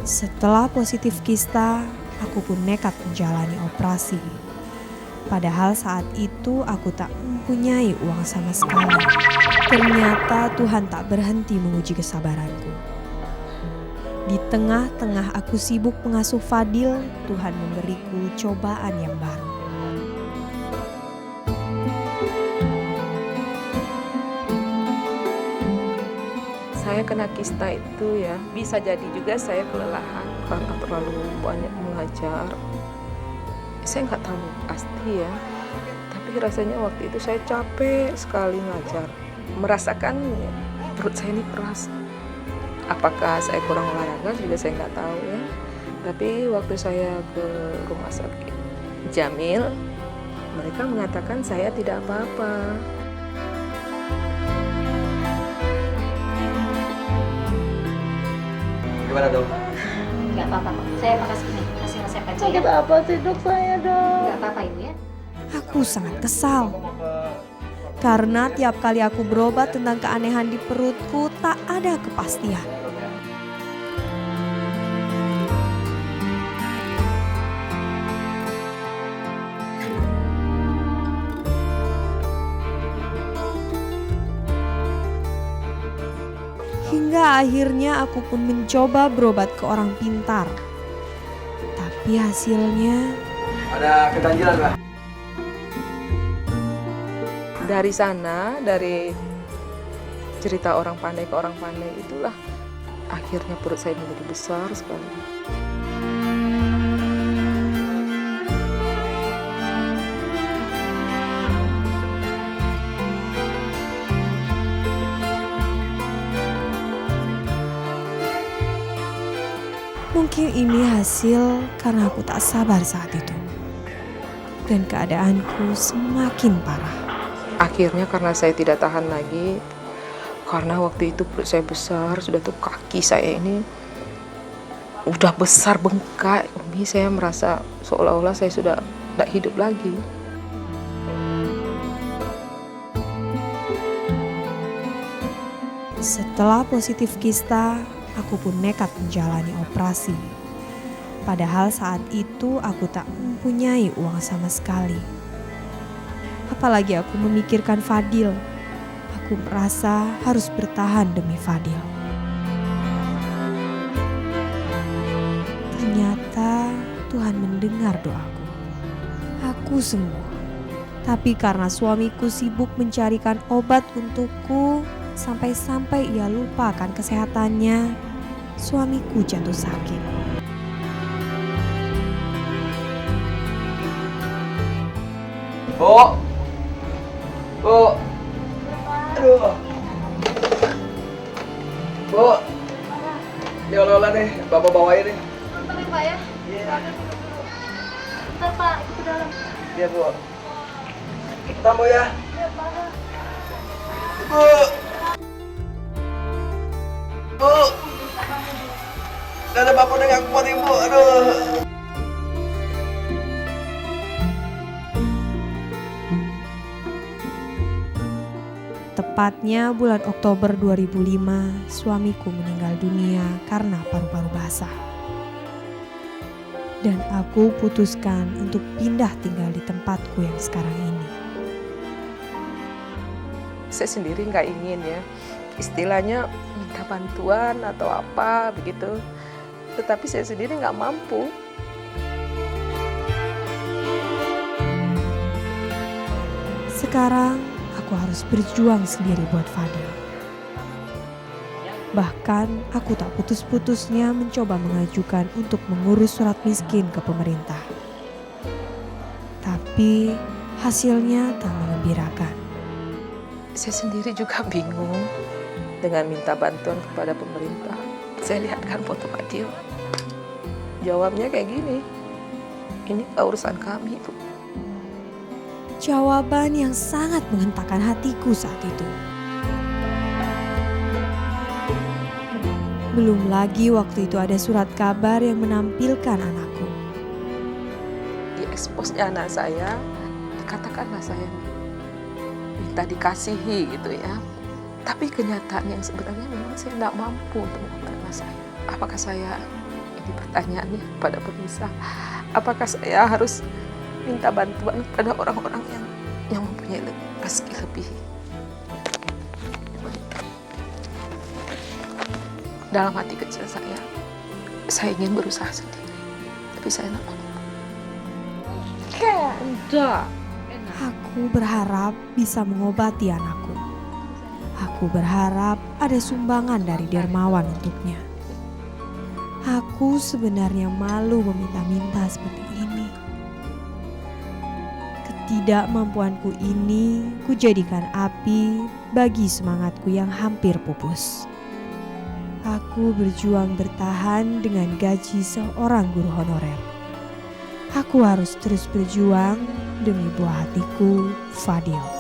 Setelah positif kista, aku pun nekat menjalani operasi. Padahal saat itu aku tak mempunyai uang sama sekali. Ternyata Tuhan tak berhenti menguji kesabaranku. Di tengah-tengah aku sibuk mengasuh Fadil, Tuhan memberiku cobaan yang baru. Saya kena kista itu ya, bisa jadi juga saya kelelahan karena terlalu banyak mengajar. Saya nggak tahu pasti ya, tapi rasanya waktu itu saya capek sekali ngajar. Merasakan perut saya ini keras. Apakah saya kurang olahraga juga saya nggak tahu ya. Tapi waktu saya ke rumah sakit Jamil, mereka mengatakan saya tidak apa-apa. Gimana dong? Nggak apa-apa kok. Saya pakai segini. Kasih resep aja ya. Sakit apa sih dok saya dok? Nggak apa-apa ibu ya. Aku sangat kesal. Karena tiap kali aku berobat tentang keanehan di perutku, tak ada kepastian. Hingga akhirnya aku pun mencoba berobat ke orang pintar. Tapi hasilnya Ada keganjilan nggak? Dari sana, dari cerita orang pandai ke orang pandai itulah akhirnya perut saya menjadi besar sekali. mungkin ini hasil karena aku tak sabar saat itu. Dan keadaanku semakin parah. Akhirnya karena saya tidak tahan lagi, karena waktu itu perut saya besar, sudah tuh kaki saya ini udah besar bengkak. Umi, saya merasa seolah-olah saya sudah tidak hidup lagi. Setelah positif kista, aku pun nekat menjalani operasi. Padahal saat itu aku tak mempunyai uang sama sekali. Apalagi aku memikirkan Fadil. Aku merasa harus bertahan demi Fadil. Ternyata Tuhan mendengar doaku. Aku sembuh. Tapi karena suamiku sibuk mencarikan obat untukku, sampai-sampai ia lupa akan kesehatannya, suamiku jatuh sakit. Bu! Bu! Aduh! Bu! Ini oleh-oleh nih, Bapak bawain nih. Bentar ya Pak ya. Iya. Bentar Pak, ke dalam. Iya, Bu. Kita Bu ya. Iya Pak. Bu! Bu! Gak ada Bapak udah gak kuat Ibu, aduh. Tepatnya bulan Oktober 2005, suamiku meninggal dunia karena paru-paru basah. Dan aku putuskan untuk pindah tinggal di tempatku yang sekarang ini. Saya sendiri nggak ingin ya, istilahnya minta bantuan atau apa begitu. Tetapi saya sendiri nggak mampu. Sekarang aku harus berjuang sendiri buat Fadil. Bahkan aku tak putus-putusnya mencoba mengajukan untuk mengurus surat miskin ke pemerintah. Tapi hasilnya tak mengembirakan. Saya sendiri juga bingung dengan minta bantuan kepada pemerintah. Saya lihatkan foto Fadil. Jawabnya kayak gini, ini urusan kami Bu. Jawaban yang sangat menghentakkan hatiku saat itu. Belum lagi waktu itu ada surat kabar yang menampilkan anakku. Di eksposnya anak saya, dikatakanlah saya minta dikasihi gitu ya. Tapi kenyataan yang sebenarnya memang saya tidak mampu untuk mengobati anak saya. Apakah saya jadi pertanyaan nih pada pemirsa. Apakah saya harus minta bantuan pada orang-orang yang mempunyai rezeki lebih? Dalam hati kecil saya ingin berusaha sendiri, tapi saya tidak mau. Aku berharap bisa mengobati anakku. Aku berharap ada sumbangan dari dermawan untuknya. Aku sebenarnya malu meminta-minta seperti ini. Ketidakmampuanku ini kujadikan api bagi semangatku yang hampir pupus. Aku berjuang bertahan dengan gaji seorang guru honorer. Aku harus terus berjuang demi buah hatiku, Fadil.